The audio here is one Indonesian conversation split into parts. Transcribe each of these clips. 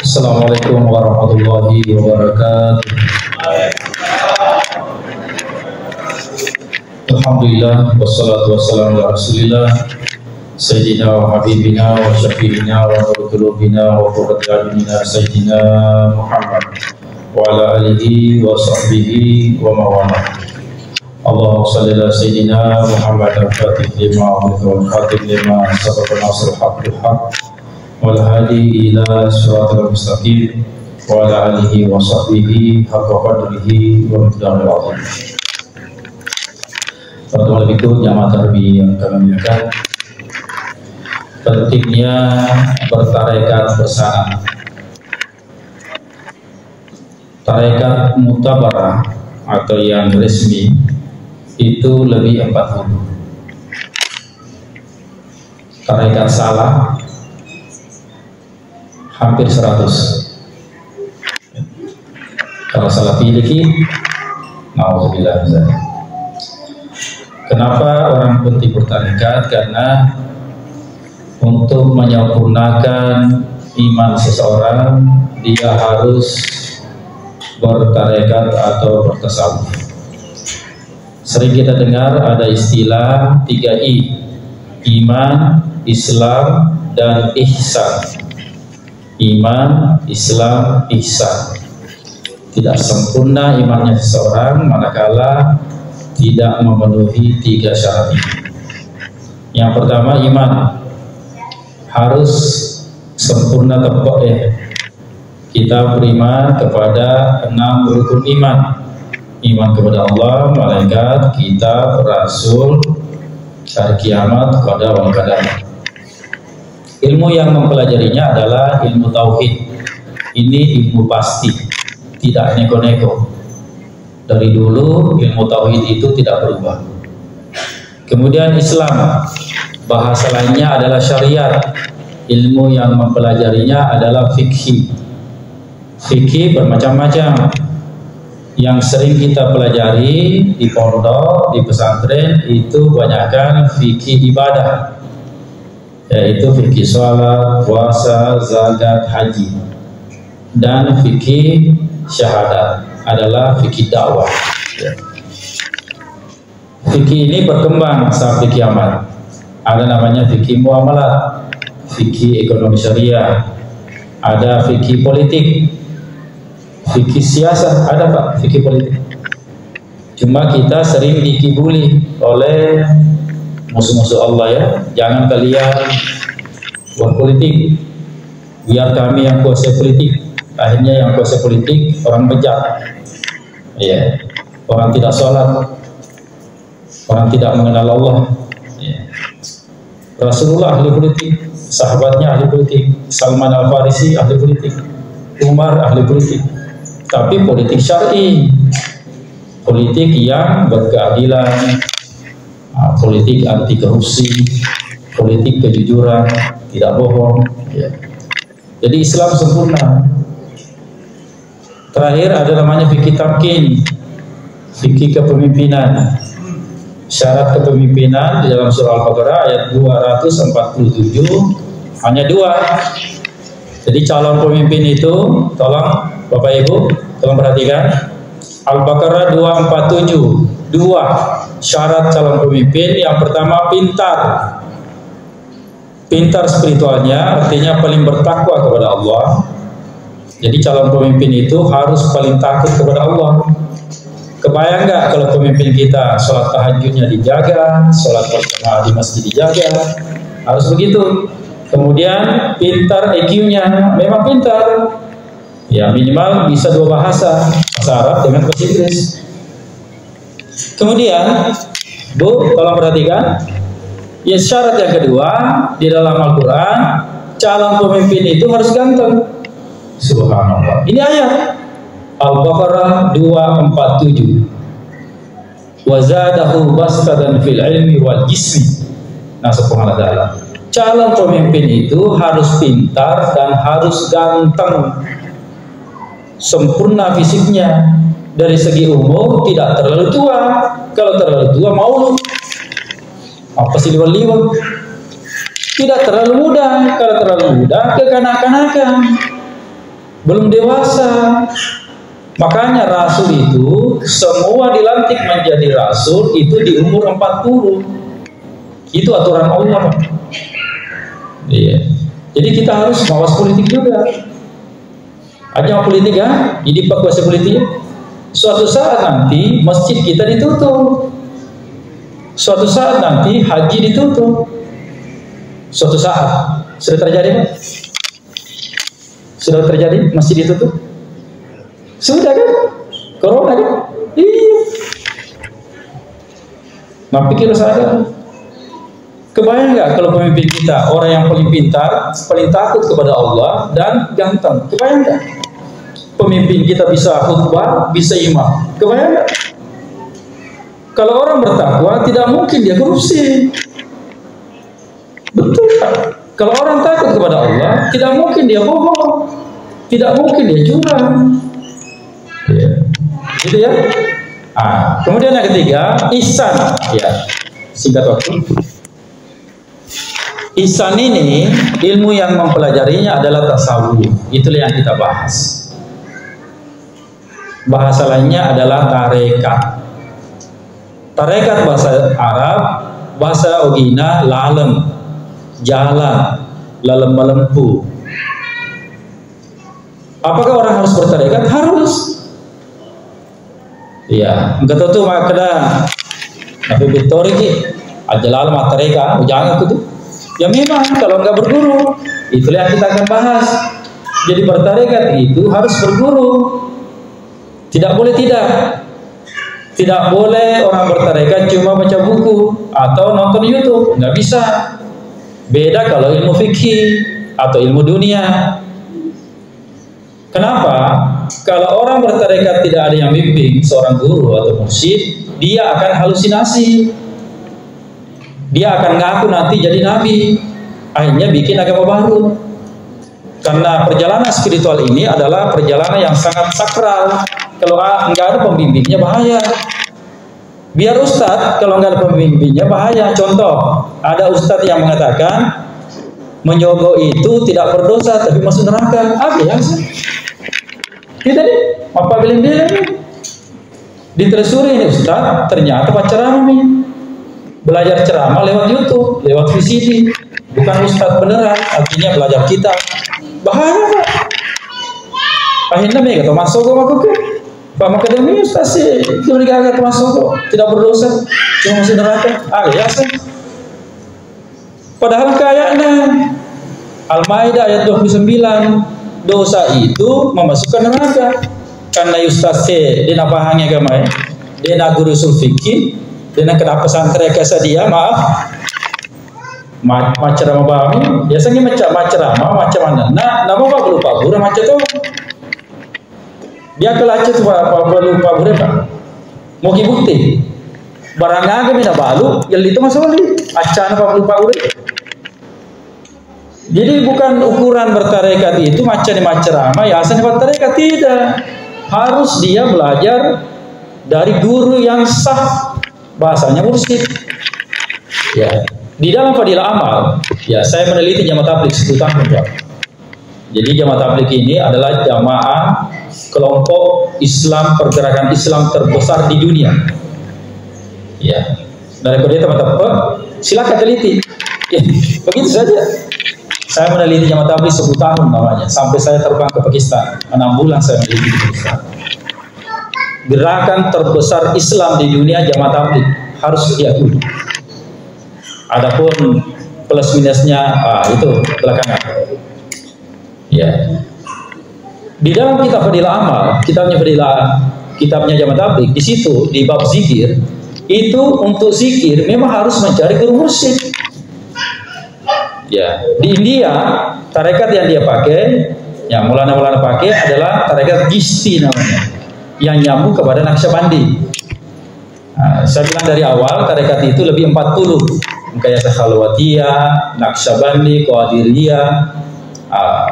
Assalamualaikum warahmatullahi wabarakatuh. Alhamdulillah wassalatu wassalamu ala Rasulillah Sayyidina wa habibina wa syafi'ina wa qulubina wa qurrati a'yunina Sayyidina Muhammad wa ala alihi wa sahbihi wa mawala. Allahumma salli ala Sayyidina Muhammad al-Fatih lima wal khatib lima sabaqa nasrul haqqil haqq wal hadi ila siratal mustaqim wa ala alihi wa sahbihi haqqa qadrihi wa miqdaril azim. Teman-teman lebih jamaah tarbiyah yang kami muliakan, pentingnya bertarekat bersama. Tarekat mutabarah atau yang resmi itu lebih 40. Tarekat salah hampir 100. Kalau salah pilih, nauzubillah. Kenapa orang penting bertarekat? Karena untuk menyempurnakan iman seseorang, dia harus bertarekat atau bertasawuf. Sering kita dengar ada istilah 3I, iman, Islam, dan ihsan. Iman, Islam, ihsan. Tidak sempurna imannya seseorang manakala tidak memenuhi 3 syarat ini. Yang pertama, iman harus sempurna kita beriman kepada 6 rukun iman. Iman kepada Allah, malaikat, kitab, rasul, hari kiamat, qada wal qadar. Ilmu yang mempelajarinya adalah ilmu tauhid. Ini ilmu pasti, tidak neko-neko. Dari dulu ilmu tauhid itu tidak berubah. Kemudian Islam, bahasa lainnya adalah syariat. Ilmu yang mempelajarinya adalah fikih. Fikih bermacam-macam. Yang sering kita pelajari di pondok, di pesantren itu banyakkan fikih ibadah, yaitu fikih sholat, puasa, zakat, haji. Dan fikih syahadat adalah fikih dakwah. Fikih ini berkembang sampai kiamat. Ada namanya fikih muamalat, fikih ekonomi syariah, ada fikih politik, fikih siasat, ada Pak fikih politik. Cuma kita sering dikibuli oleh musuh-musuh Allah ya. Jangan kalian buat politik, biar kami yang kuasai politik. Akhirnya yang kuasai politik orang bejat, ya, orang tidak sholat, orang tidak mengenal Allah. Ya. Rasulullah ahli politik, sahabatnya ahli politik, Salman Al-Farisi ahli politik, Umar ahli politik. Tapi politik syar'i, politik yang berkeadilan, politik anti korupsi, politik kejujuran, tidak bohong. Ya. Jadi Islam sempurna. Terakhir ada namanya fikih tamkin, fikih kepemimpinan. Syarat kepemimpinan di dalam surah Al-Baqarah ayat 247 hanya 2. Jadi calon pemimpin itu, tolong Bapak Ibu, tolong perhatikan. Al-Baqarah 247, 2 syarat calon pemimpin. Yang pertama, pintar. Pintar spiritualnya, artinya paling bertakwa kepada Allah. Jadi calon pemimpin itu harus paling takut kepada Allah. Kebayang nggak kalau pemimpin kita sholat tahajudnya dijaga, sholat berjamaah di masjid dijaga, harus begitu. Kemudian pintar IQ-nya, memang pintar. Ya minimal bisa 2 bahasa, bahasa Arab dengan bahasa Inggris. Kemudian, Bu, tolong perhatikan. Ya syarat yang kedua di dalam Al-Quran, calon pemimpin itu harus ganteng. Subhanallah. Ini ayat Al-Baqarah 247. Wa zadahu bastadan fil ilmi wal jismi. Nah, subhanallah ta'ala. Calon pemimpin itu harus pintar dan harus ganteng. Sempurna fisiknya. Dari segi umur tidak terlalu tua. Kalau terlalu tua maulud. Apa sih liwat-liwat? Tidak terlalu muda. Kalau terlalu muda kekanak-kanakan. belum dewasa. Makanya rasul itu semua dilantik menjadi rasul itu di umur 40. Itu aturan Allah. Iya. Jadi kita harus mawas politik juga. Aja politik ya, jadi kuasa politik. Suatu saat nanti masjid kita ditutup. Suatu saat nanti haji ditutup. Suatu saat sudah terjadi, Pak? Sudah terjadi masjid ditutup? Sudah kan? Corona kan? Iya. Nah, pikir saya, kebayang nggak kalau pemimpin kita orang yang paling pintar, paling takut kepada Allah dan ganteng? Kebayang nggak? Pemimpin kita bisa khutbah, bisa imam. Kebayang nggak? Kalau orang bertakwa, tidak mungkin dia korupsi. Betul kan? Kalau orang takut kepada Allah, tidak mungkin dia bohong, tidak mungkin dia curang. Ya. Gitu ya. Kemudian yang ketiga, ihsan. Ya, singkat waktu. Ihsan ini ilmu yang mempelajarinya adalah tasawuf. Itulah yang kita bahas. Bahasa lainnya adalah tarekat. Tarekat bahasa Arab, bahasa Ogina lalem, jalan, lalem melempu. Apakah orang harus bertarekat? Harus. Iya, enggak tahu makna. Tapi betul ini ajalal matareka, jangan itu. Ya memang kalau enggak berguru, itulah yang kita akan bahas. Jadi bertarekat itu harus berguru. Tidak boleh tidak. Tidak boleh orang bertarekat cuma baca buku atau nonton YouTube, nggak bisa. Beda kalau ilmu fikih atau ilmu dunia. Kenapa? Kalau orang bertarekat tidak ada yang bimbing, seorang guru atau mursyid, dia akan halusinasi. Dia akan ngaku nanti jadi nabi. Akhirnya bikin agama baru. Karena perjalanan spiritual ini adalah perjalanan yang sangat sakral. Kalau nggak ada pembimbingnya bahaya. Biar ustadz, kalau nggak ada pembimbingnya bahaya. Contoh, ada ustadz yang mengatakan menyogok itu tidak berdosa tapi masuk neraka. Biasa. Tidak nih, apa bilang-bilang ditelusuri ini ustadz, ternyata pak ceramah nih. Belajar ceramah lewat YouTube, lewat VCD, bukan ustadz beneran, artinya belajar kitab. Bahaya Pak. Akhirnya mereka masuk ke aku ke Pak Akademi ustadz sih, mereka agak masuk kok, tidak berdosa, cuma masuk neraka. Biasa. Padahal kayaknya Al-Maidah ayat 29, dosa itu memasukkan neraka. Karena ustaz dia nak pahami agama, dia nak guru usul fikih, dia nak kena pesantren kesadia, maaf, macam apa ini? Biasanya macam mana? Nama apa lupa guru macam tu? Dia kelacet tu apa lupa guru apa? Mau bukti? Barang agak mina balu, yang itu masalah ni. Acan apa lupa guru? Jadi bukan ukuran bertarekat itu macam ceramah, ya asal bertarekat tidak. Harus dia belajar dari guru yang sah, bahasanya mursyid. Ya, di dalam fadilah amal, ya saya meneliti jamaah tabligh 10 tahun, Pak. Jadi jamaah tabligh ini adalah jamaah kelompok Islam, pergerakan Islam terbesar di dunia. Ya, daripada teman-teman, silakan teliti. Ya, begitu saja. Saya meneliti jamaah tabligh 10 tahun namanya, sampai saya terbang ke Pakistan. 6 bulan saya meneliti di Pakistan. Gerakan terbesar Islam di dunia jamaah tabligh, harus diakui. Adapun plus minusnya itu belakangan. Ya. Di dalam kitab Fadilah Amal, kitabnya jamaah tabligh, di situ di bab zikir, itu untuk zikir memang harus mencari guru mursyid. Ya, di India tarekat yang dia pakai, yang mulana pakai adalah tarekat Chishti namanya, yang nyambung kepada Naqsyabandi. Saya bilang dari awal tarekat itu lebih 40, kayak Khalwatiyah, Naqsyabandi, Qadiriyah,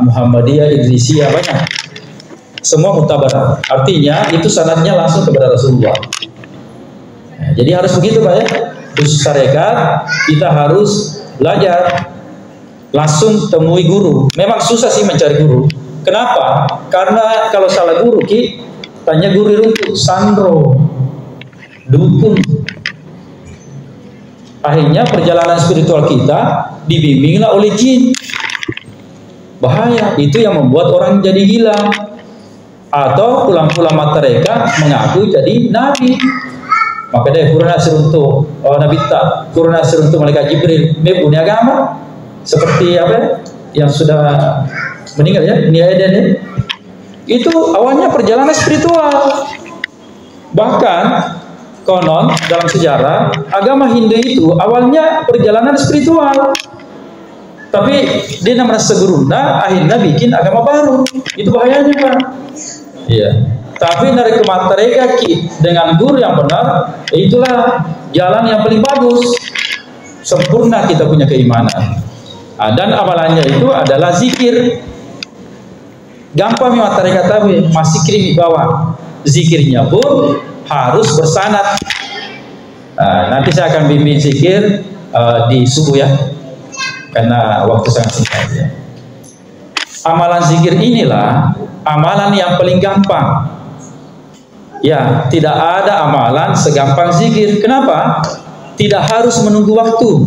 Muhammadiyah, Idrisiyah, banyak. Semua mutabar. Artinya itu sanadnya langsung kepada Rasulullah. Jadi harus begitu Pak ya. Khusus tarekat kita harus belajar. Langsung temui guru. Memang susah sih mencari guru. Kenapa? Karena kalau salah guru Ki, tanya guru runtuh, sandro, dukun. Akhirnya perjalanan spiritual kita dibimbinglah oleh jin. Bahaya, itu yang membuat orang jadi gila. Atau ulama-ulama mereka mengaku jadi nabi. Maka dia kuruna seruntuh Nabi tak kuruna seruntuh malaikat Jibril mebuni agama seperti apa yang sudah meninggal ya, ini Eden ya. Itu awalnya perjalanan spiritual. Bahkan konon dalam sejarah agama Hindu itu awalnya perjalanan spiritual. Tapi dia merasa gerunda, akhirnya bikin agama baru. Itu bahayanya, Pak. Iya. Tapi dari kemata mereka dengan guru yang benar, itulah jalan yang paling bagus. Sempurna kita punya keimanan. Dan amalannya itu adalah zikir. Gampang mata mereka tapi masih kirim di bawah. Zikirnya pun harus bersanad. Nanti saya akan bimbing zikir di subuh ya. Karena waktu sangat singkat ya. Amalan zikir inilah amalan yang paling gampang. Ya, tidak ada amalan segampang zikir. Kenapa? Tidak harus menunggu waktu.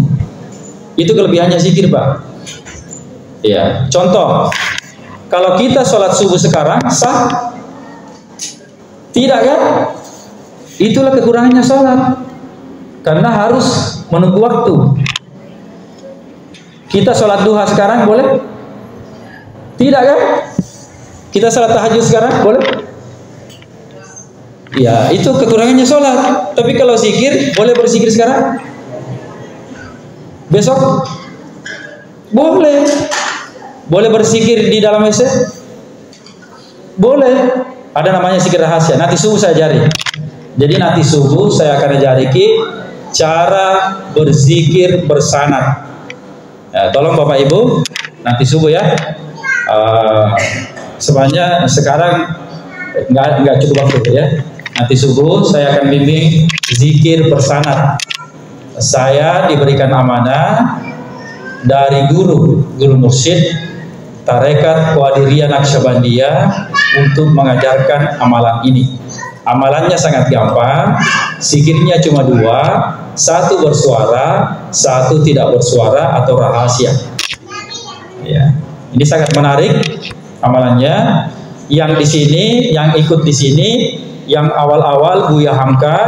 Itu kelebihannya zikir, Pak. Ya, contoh, kalau kita sholat subuh sekarang sah? Tidak kan? Itulah kekurangannya sholat. Karena harus menunggu waktu. Kita sholat duha sekarang boleh? Tidak kan? Kita sholat tahajud sekarang boleh? Ya, itu kekurangannya sholat. Tapi kalau zikir, boleh berzikir sekarang? Besok? Boleh. Boleh berzikir di dalam WC? Boleh. Ada namanya zikir rahasia. Nanti subuh saya ajari. Jadi nanti subuh saya akan ajari cara berzikir bersanad. Ya, tolong Bapak Ibu, nanti subuh ya. Sebenarnya sekarang nggak cukup waktu ya. Nanti subuh saya akan bimbing zikir bersanad. Saya diberikan amanah dari guru mursyid Tarekat Qadiriyah Naqsyabandiyah untuk mengajarkan amalan ini. Amalannya sangat gampang, zikirnya cuma 2, 1 bersuara, 1 tidak bersuara atau rahasia. Ya, ini sangat menarik amalannya. Yang di sini, yang ikut di sini, yang awal-awal Buya Hamka,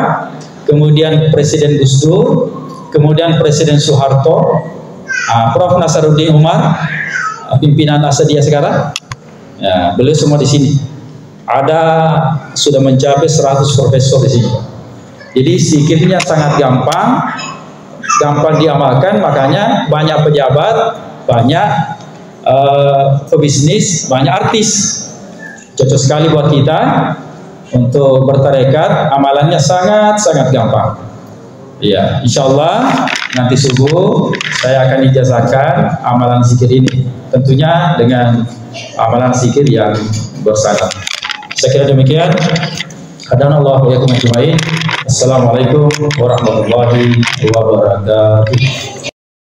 kemudian Presiden Gus Dur, kemudian Presiden Soeharto, Prof Nasaruddin Umar, pimpinan Asadiyah sekarang, ya, beliau semua di sini. Ada sudah mencapai 100 profesor di sini. Jadi zikirnya sangat gampang diamalkan, makanya banyak pejabat, banyak pebisnis, banyak artis. Cocok sekali buat kita untuk bertarekat, amalannya sangat gampang. Ya, insya Allah nanti subuh saya akan ijazahkan amalan zikir ini. Tentunya dengan amalan zikir yang bersanad. Saya kira demikian. Hadanallahu wa iyyakum ajmain. Assalamualaikum warahmatullahi wabarakatuh.